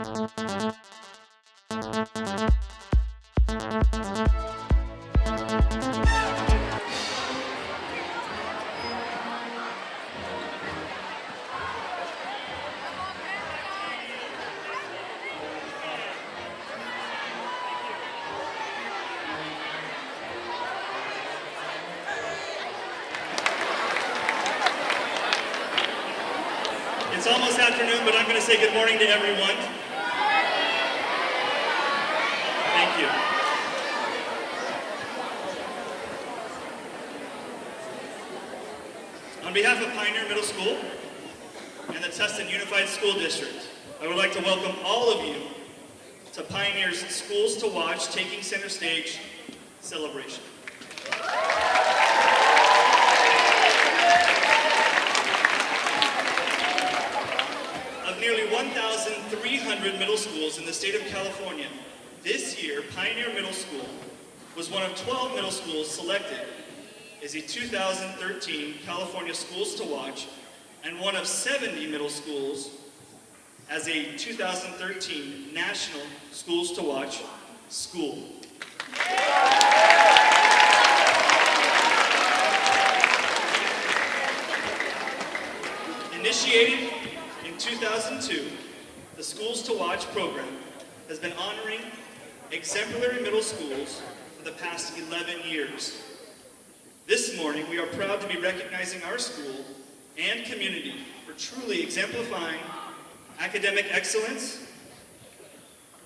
It's almost afternoon, but I'm going to say good morning to everyone. Thank you. On behalf of Pioneer Middle School and the Tustin Unified School District, I would like to welcome all of you to Pioneer's Schools to Watch Taking Center Stage celebration. Nearly 1,300 middle schools in the state of California. This year, Pioneer Middle School was one of 12 middle schools selected as a 2013 California Schools to Watch and one of 70 middle schools as a 2013 National Schools to Watch school. Initiated in 2002, the Schools to Watch program has been honoring exemplary middle schools for the past 11 years. This morning, we are proud to be recognizing our school and community for truly exemplifying academic excellence,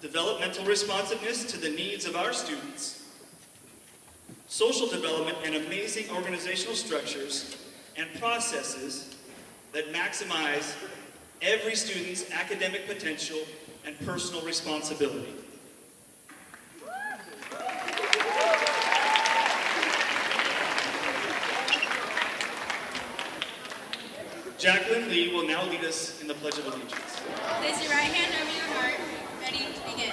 developmental responsiveness to the needs of our students, social development, and amazing organizational structures and processes that maximize every student's academic potential and personal responsibility. Jacqueline Lee will now lead us in the Pledge of Allegiance. Place your right hand over your heart. Ready to begin.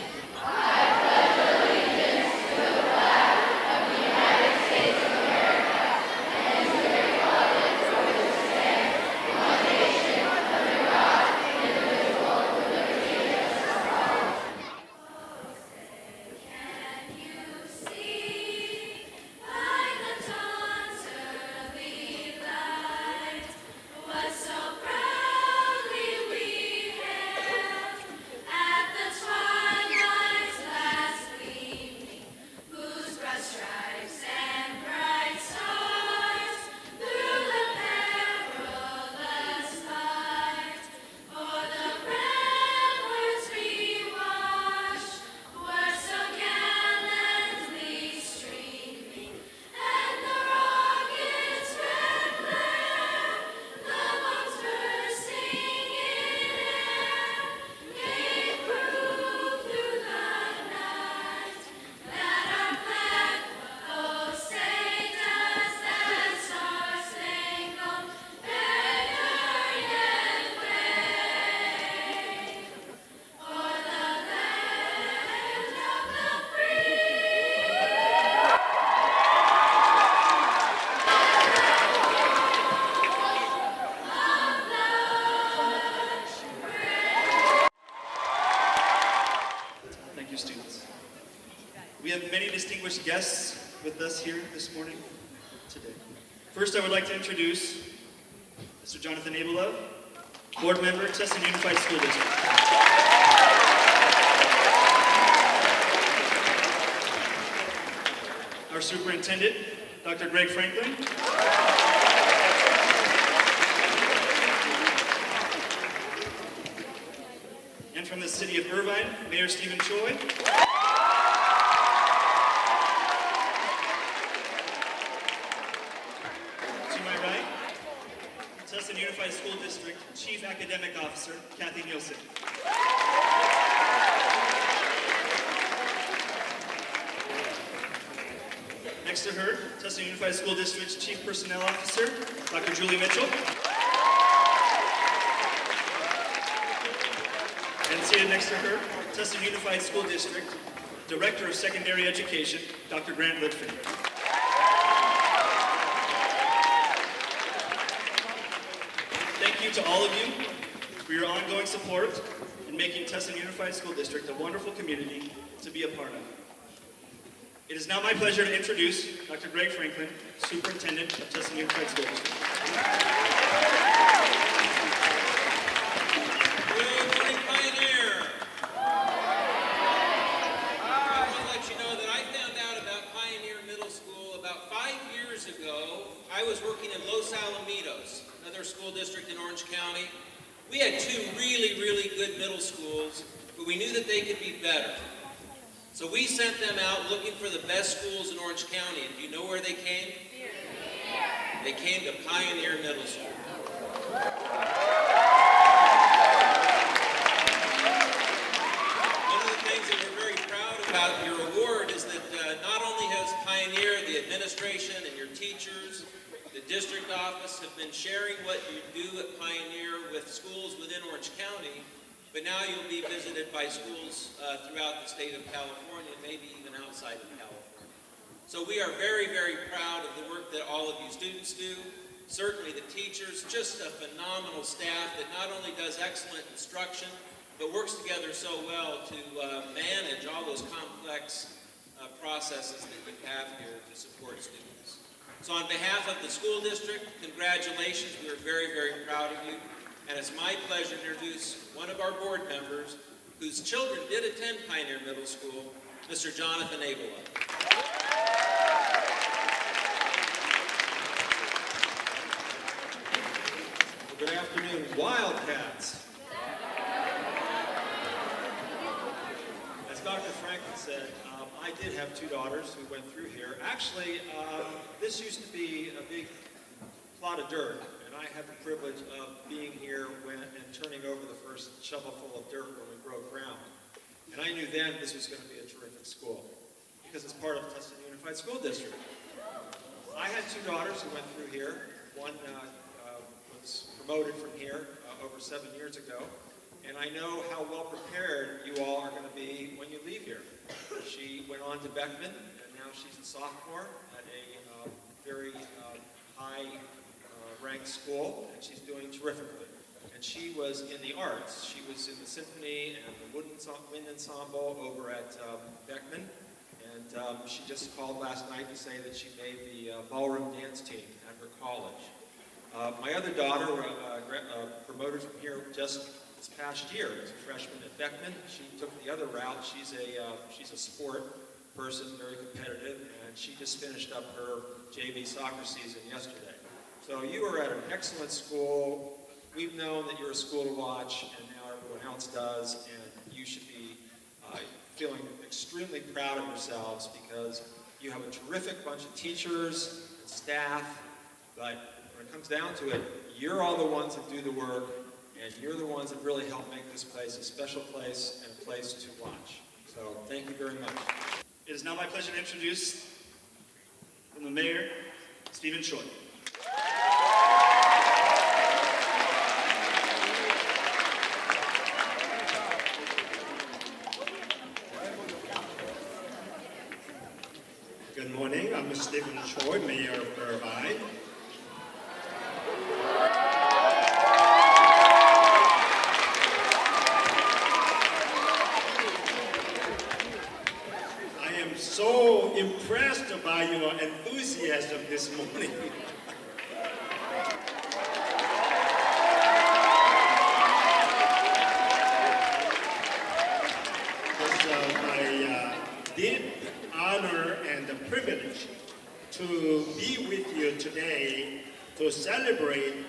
We have many distinguished guests with us here this morning, today. First, I would like to introduce Mr. Jonathan Abelove, Board Member, Tustin Unified School District. Our Superintendent, Dr. Greg Franklin. And from the City of Irvine, Mayor Stephen Choi. Tustin Unified School District Chief Academic Officer, Kathy Nielsen. Next to her, Tustin Unified School District's Chief Personnel Officer, Dr. Julie Mitchell. And seated next to her, Tustin Unified School District Director of Secondary Education, Dr. Grant Litfin. Thank you to all of you for your ongoing support in making Tustin Unified School District a wonderful community to be a part of. It is now my pleasure to introduce Dr. Greg Franklin, Superintendent of Tustin Unified School District. Good morning, Pioneer. I want to let you know that I found out about Pioneer Middle School about 5 years ago. I was working in Los Alamitos, another school district in Orange County. We had two really, really good middle schools, but we knew that they could be better. So we sent them out looking for the best schools in Orange County. And do you know where they came? They came to Pioneer Middle School. One of the things that we're very proud about your award is that not only has Pioneer, the administration and your teachers, the district office have been sharing what you do at Pioneer with schools within Orange County, but now you'll be visited by schools throughout the state of California, maybe even outside of California. So we are very, very proud of the work that all of you students do. Certainly the teachers, just a phenomenal staff that not only does excellent instruction, but works together so well to manage all those complex processes that you have here to support students. So on behalf of the school district, congratulations. We are very, very proud of you. And it's my pleasure to introduce one of our board members whose children did attend Pioneer Middle School, Mr. Jonathan Abela. Good afternoon, Wildcats. As Dr. Franklin said, I did have two daughters who went through here. Actually, this used to be a big plot of dirt, and I had the privilege of being here and turning over the first shovelful of dirt when we broke ground. And I knew then this was going to be a terrific school because it's part of Tustin Unified School District. I had two daughters who went through here. One was promoted from here over 7 years ago, and I know how well prepared you all are going to be when you leave here. She went on to Beckman, and now she's a sophomore at a very high-ranked school, and she's doing terrifically. And she was in the arts. She was in the symphony and the wind ensemble over at Beckman, and she just called last night to say that she made the ballroom dance team at her college. My other daughter, promoted from here just this past year, was a freshman at Beckman. She took the other route. She's a sport person, very competitive, and she just finished up her JV soccer season yesterday. So you are at an excellent school. We've known that you're a school to watch, and now everyone else does, and you should be feeling extremely proud of yourselves because you have a terrific bunch of teachers and staff, but when it comes down to it, you're all the ones that do the work, and you're the ones that really help make this place a special place and a place to watch. So thank you very much. It is now my pleasure to introduce from the mayor, Stephen Choi. Good morning, I'm Stephen Choi, Mayor of Irvine. I am so impressed by your enthusiasm this morning. It's my deep honor and the privilege to be with you today to celebrate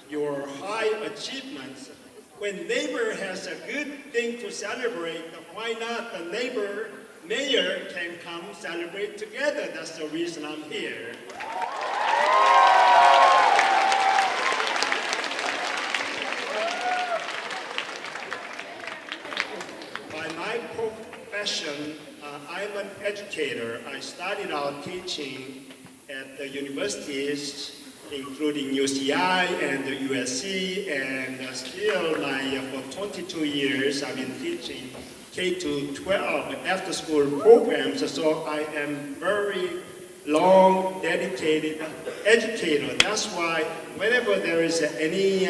your high achievements. When neighbor has a good thing to celebrate, why not the neighbor mayor can come celebrate together? That's the reason I'm here. By my profession, I'm an educator. I started out teaching at the universities, including UCI and the USC, and still for 22 years I've been teaching K-12 after-school programs. So I am very long, dedicated educator. That's why whenever there is any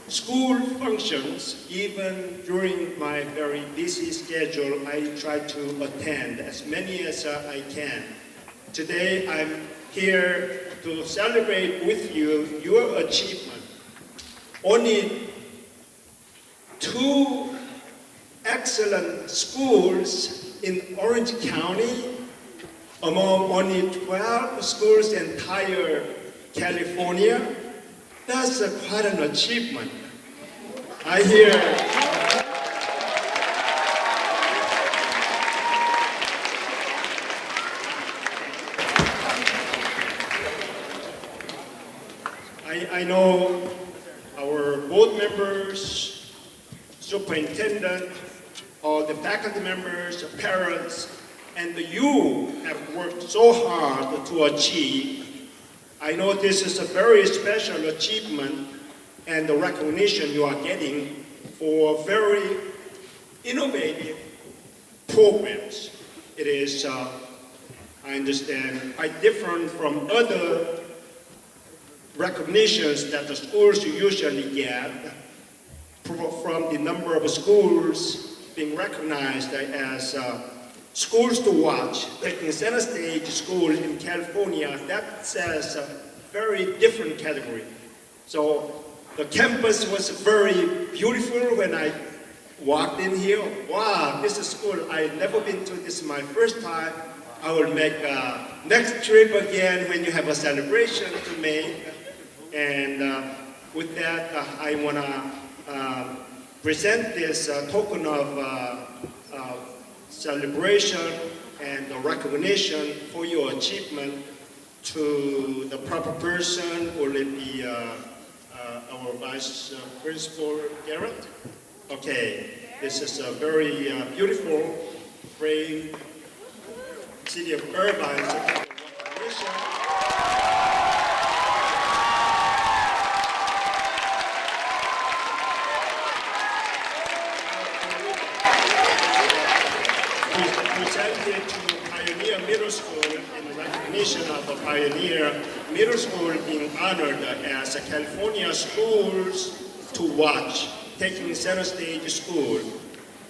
school functions, even during my very busy schedule, I try to attend as many as I can. Today, I'm here to celebrate with you your achievement. Only 2 excellent schools in Orange County among only 12 schools in entire California. That's quite an achievement. I hear I know our board members, superintendent, all the faculty members, the parents, and you have worked so hard to achieve. I know this is a very special achievement and the recognition you are getting for very innovative programs. It is, I understand, quite different from other recognitions that the schools usually get from the number of schools being recognized as schools to watch, taking center stage school in California. That says a very different category. So the campus was very beautiful when I walked in here. Wow, this is school. I've never been to. This is my first time. I will make a next trip again when you have a celebration to make. And with that, I want to present this token of celebration and recognition for your achievement to the proper person. Will it be our Vice Principal, Garrett? Okay, this is a very beautiful frame, City of Irvine recognition. Presented to Pioneer Middle School in recognition of the Pioneer Middle School being honored as a California Schools to Watch, taking center stage school.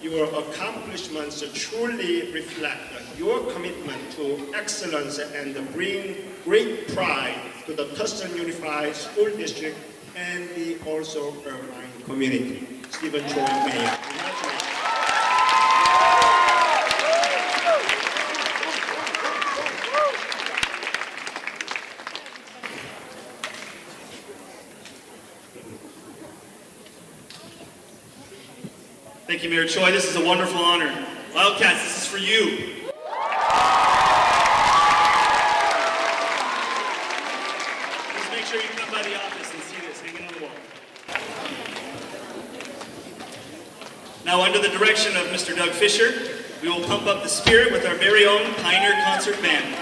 Your accomplishments truly reflect your commitment to excellence and bring great pride to the Tustin Unified School District and the also Irvine community. Stephen Choi, Mayor. Congratulations. Thank you, Mayor Choi. This is a wonderful honor. Wildcats, this is for you. Just make sure you come by the office and see this hanging on the wall. Now, under the direction of Mr. Doug Fisher, we will pump up the spirit with our very own Pioneer Concert Band.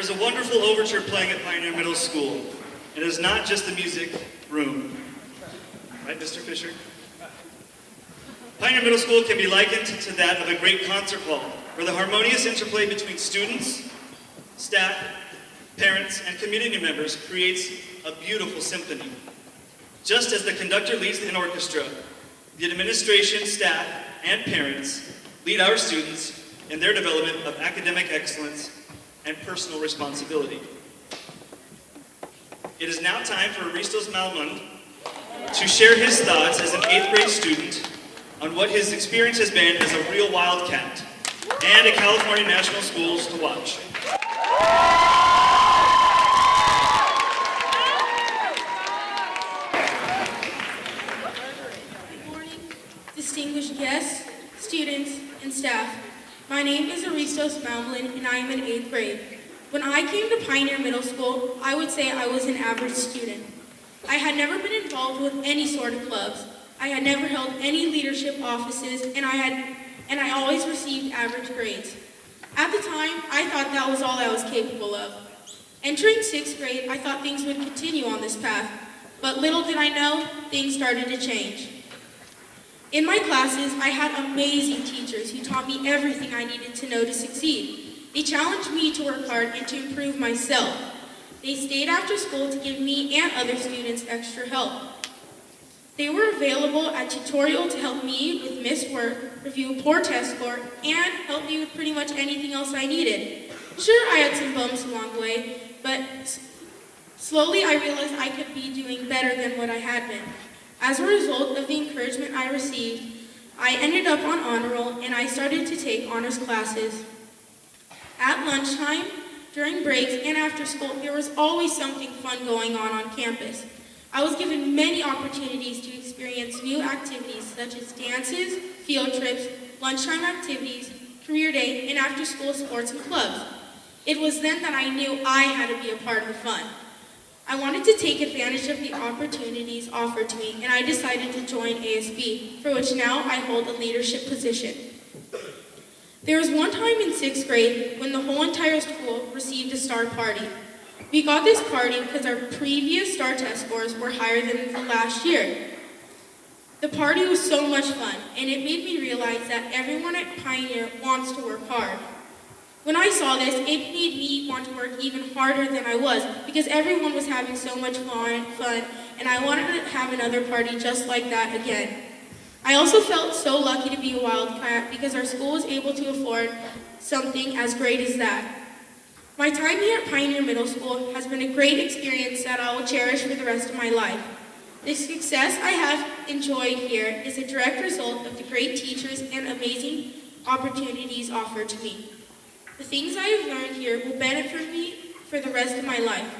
there's a wonderful overture playing at Pioneer Middle School. It is not just the music room. Right, Mr. Fisher? Pioneer Middle School can be likened to that of a great concert hall, where the harmonious interplay between students, staff, parents, and community members creates a beautiful symphony. Just as the conductor leads an orchestra, the administration, staff, and parents lead our students in their development of academic excellence and personal responsibility. It is now time for Aristos Malmund to share his thoughts as an 8th grade student on what his experience has been as a real wildcat and at California National Schools to Watch. Good morning, distinguished guests, students, and staff. My name is Aristos Malmlin, and I am in 8th grade. When I came to Pioneer Middle School, I would say I was an average student. I had never been involved with any sort of clubs. I had never held any leadership offices, and I always received average grades. At the time, I thought that was all I was capable of. Entering 6th grade, I thought things would continue on this path, but little did I know, things started to change. In my classes, I had amazing teachers who taught me everything I needed to know to succeed. They challenged me to work hard and to improve myself. They stayed after school to give me and other students extra help. They were available at tutorial to help me with missed work, review a poor test score, and help me with pretty much anything else I needed. Sure, I had some bumps along the way, but slowly I realized I could be doing better than what I had been. As a result of the encouragement I received, I ended up on honor roll and I started to take honors classes. At lunchtime, during breaks, and after school, there was always something fun going on campus. I was given many opportunities to experience new activities such as dances, field trips, lunchtime activities, career day, and after-school sports and clubs. It was then that I knew I had to be a part of the fun. I wanted to take advantage of the opportunities offered to me, and I decided to join ASB, for which now I hold a leadership position. There was one time in 6th grade when the whole entire school received a star party. We got this party because our previous STAR test scores were higher than the last year. The party was so much fun, and it made me realize that everyone at Pioneer wants to work hard. When I saw this, it made me want to work even harder than I was, because everyone was having so much fun, and I wanted to have another party just like that again. I also felt so lucky to be a wildcat because our school was able to afford something as great as that. My time here at Pioneer Middle School has been a great experience that I will cherish for the rest of my life. The success I have enjoyed here is a direct result of the great teachers and amazing opportunities offered to me. The things I have learned here will benefit me for the rest of my life.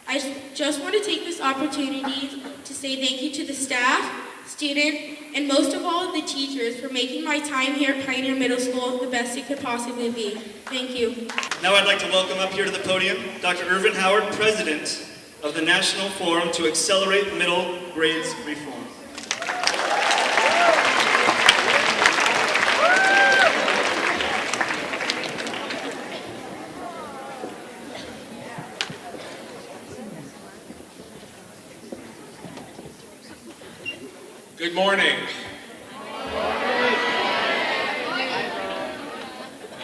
I just want to take this opportunity to say thank you to the staff, student, and most of all, the teachers for making my time here at Pioneer Middle School the best it could possibly be. Thank you. Now I'd like to welcome up here to the podium Dr. Irvin Howard, President of the National Forum to Accelerate Middle Grades Reform. Good morning.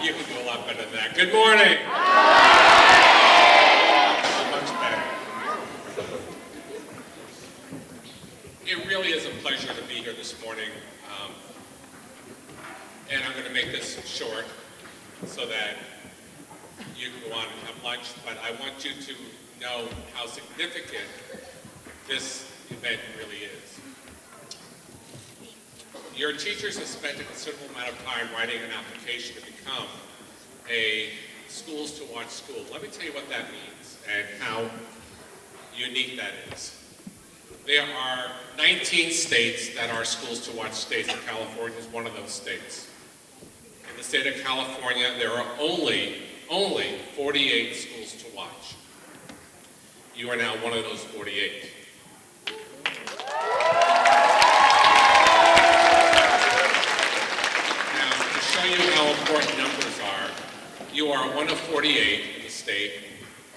You can do a lot better than that. Good morning. Much better. It really is a pleasure to be here this morning. And I'm going to make this short so that you can go on and have lunch. But I want you to know how significant this event really is. Your teachers have spent a considerable amount of time writing an application to become a Schools to Watch school. Let me tell you what that means and how unique that is. There are 19 states that are Schools to Watch states, and California is one of those states. In the state of California, there are only 48 Schools to Watch. You are now one of those 48. How important numbers are, you are one of 48 in the state,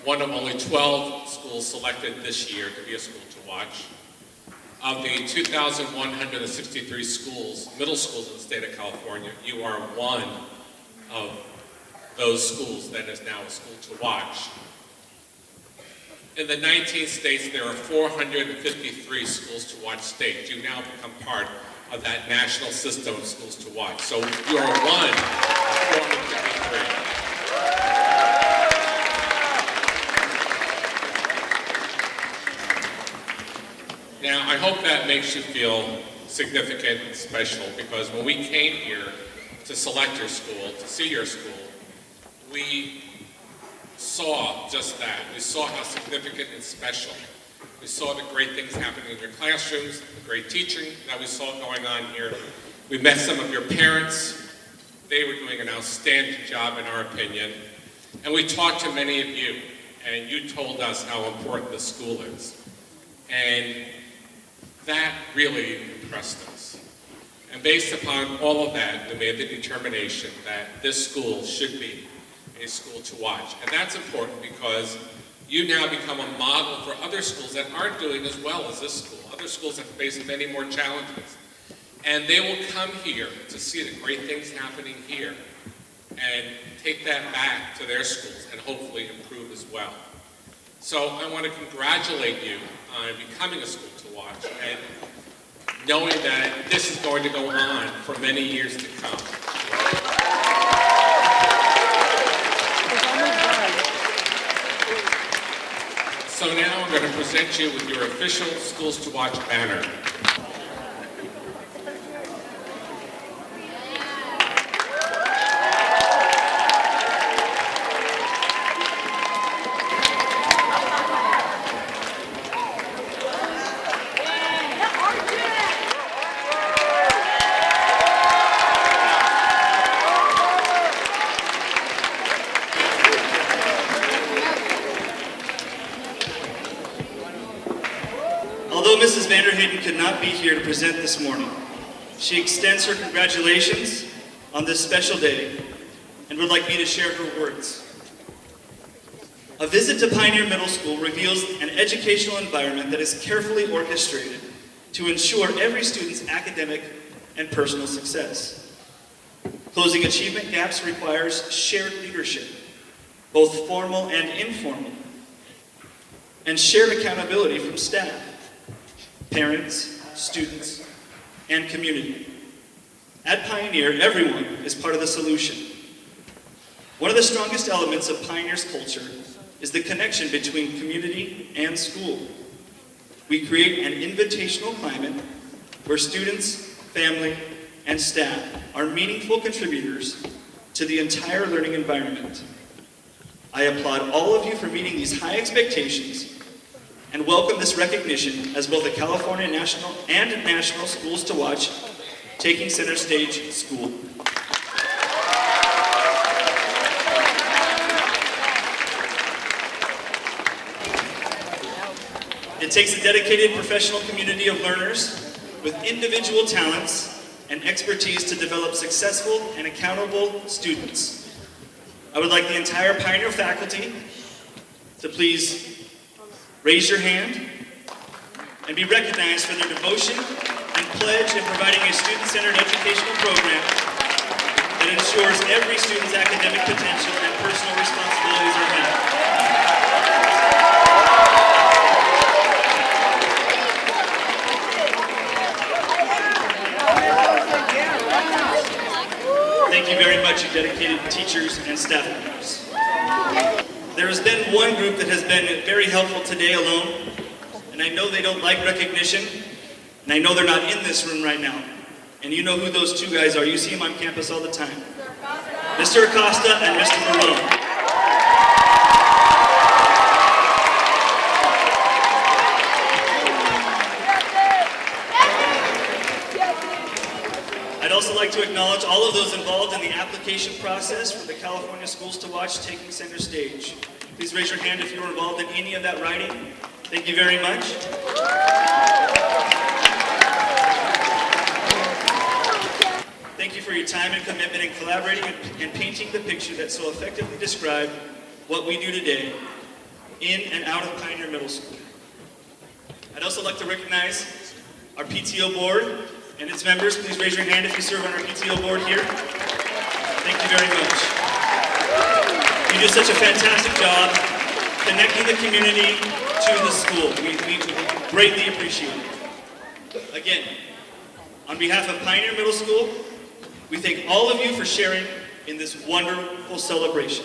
one of only 12 schools selected this year to be a school to watch. Of the 2,163 schools, middle schools in the state of California, you are one of those schools that is now a school to watch. In the 19 states, there are 453 schools to watch states. You now become part of that national system of schools to watch. So you are one of 453. Now, I hope that makes you feel significant and special, because when we came here to select your school, to see your school, we saw just that. We saw how significant and special. We saw the great things happening in your classrooms, the great teaching that we saw going on here. We met some of your parents. They were doing an outstanding job, in our opinion. And we talked to many of you, and you told us how important the school is. And that really impressed us. And based upon all of that, we made the determination that this school should be a school to watch. And that's important because you now become a model for other schools that aren't doing as well as this school. Other schools have faced many more challenges. And they will come here to see the great things happening here and take that back to their schools and hopefully improve as well. So I want to congratulate you on becoming a school to watch and knowing that this is going to go on for many years to come. So now I'm going to present you with your official Schools to Watch banner. Although Mrs. Vanderheyden could not be here to present this morning, she extends her congratulations on this special day and would like me to share her words. A visit to Pioneer Middle School reveals an educational environment that is carefully orchestrated to ensure every student's academic and personal success. Closing achievement gaps requires shared leadership, both formal and informal, and shared accountability from staff, parents, students, and community. At Pioneer, everyone is part of the solution. One of the strongest elements of Pioneer's culture is the connection between community and school. We create an invitational climate where students, family, and staff are meaningful contributors to the entire learning environment. I applaud all of you for meeting these high expectations and welcome this recognition as both a California National and National Schools to Watch Taking Center Stage school. It takes a dedicated professional community of learners with individual talents and expertise to develop successful and accountable students. I would like the entire Pioneer faculty to please raise your hand and be recognized for their devotion and pledge in providing a student-centered educational program that ensures every student's academic potential and personal responsibilities are met. Thank you very much, you dedicated teachers and staff members. There has been one group that has been very helpful today alone, and I know they don't like recognition, and I know they're not in this room right now. And you know who those two guys are. You see them on campus all the time. Mr. Acosta and Mr. Barone. I'd also like to acknowledge all of those involved in the application process for the California Schools to Watch Taking Center Stage. Please raise your hand if you were involved in any of that writing. Thank you very much. Thank you for your time and commitment in collaborating and painting the picture that so effectively described what we do today in and out of Pioneer Middle School. I'd also like to recognize our PTO board and its members. Please raise your hand if you serve on our PTO board here. Thank you very much. You do such a fantastic job connecting the community to the school. We greatly appreciate it. Again, on behalf of Pioneer Middle School, we thank all of you for sharing in this wonderful celebration.